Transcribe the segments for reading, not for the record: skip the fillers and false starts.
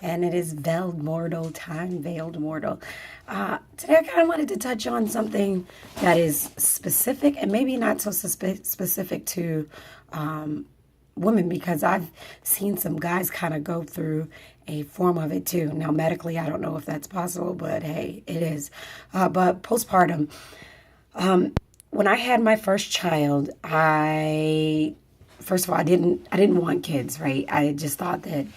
and it is Veiled Mortal time, Veiled Mortal. Today I kind of wanted to touch on something that is specific and maybe not so specific to women, because I've seen some guys kind of go through a form of it too. Now, medically, I don't know if that's possible, but hey, it is. But postpartum. When I had my first child, first of all, I didn't want kids, right? I just thought that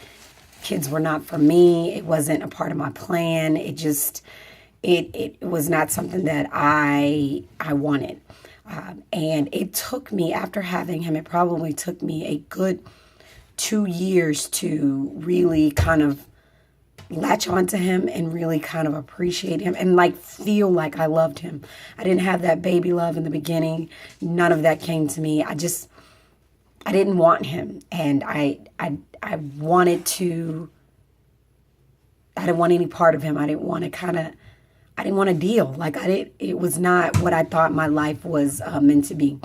kids were not for me. It wasn't a part of my plan. It was not something that I wanted. And it took me, after having him, it probably took me a good 2 years to really kind of latch onto him and really kind of appreciate him and like feel like I loved him. I didn't have that baby love in the beginning. None of that came to me. I didn't want him, and I wanted to. I didn't want any part of him. I didn't want to deal. Like it was not what I thought my life was meant to be.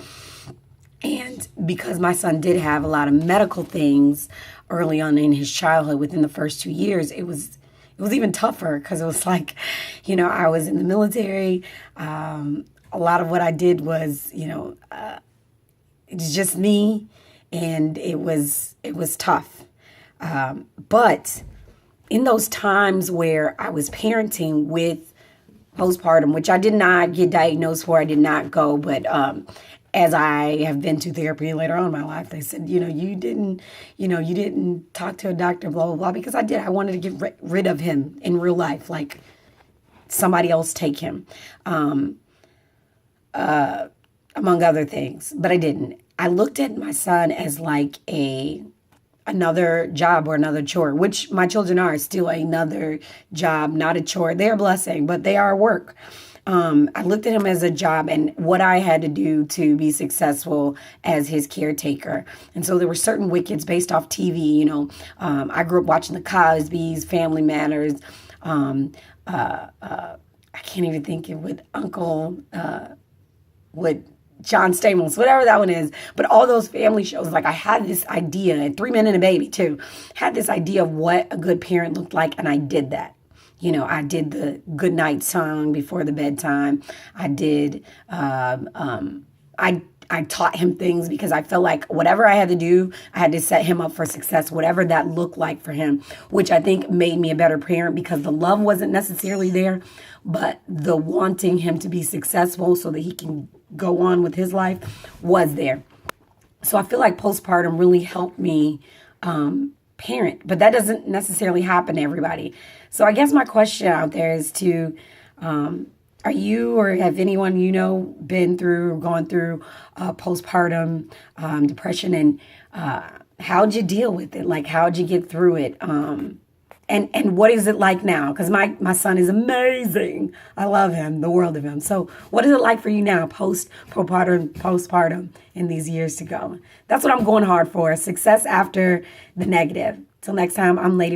And because my son did have a lot of medical things early on in his childhood, within the first 2 years, it was even tougher, because it was like, I was in the military. A lot of what I did was, it's just me, and it was tough. But in those times where I was parenting with postpartum, which I did not get diagnosed for, I did not go, but as I have been to therapy later on in my life, they said, you didn't talk to a doctor, blah, blah, blah, because I did. I wanted to get rid of him in real life, like somebody else take him, among other things, but I didn't. I looked at my son as like another job or another chore, which my children are still another job, not a chore. They're a blessing, but they are work. I looked at him as a job and what I had to do to be successful as his caretaker. And so there were certain wickets based off TV. I grew up watching the Cosbys, Family Matters. I can't even think of what John Stamos, whatever that one is. But all those family shows, like I had this idea, and 3 Men and a Baby too, had this idea of what a good parent looked like, and I did that. I did the good night song before the bedtime. I did, I taught him things because I felt like whatever I had to do, I had to set him up for success, whatever that looked like for him, which I think made me a better parent, because the love wasn't necessarily there, but the wanting him to be successful so that he can go on with his life was there. So I feel like postpartum really helped me parent, but that doesn't necessarily happen to everybody. So I guess my question out there is are you, or have anyone been through or gone through postpartum depression, and how'd you deal with it? Like, how'd you get through it? And what is it like now? Because my son is amazing. I love him, the world of him. So what is it like for you now, postpartum in these years to go? That's what I'm going hard for, success after the negative. Till next time, I'm Lady.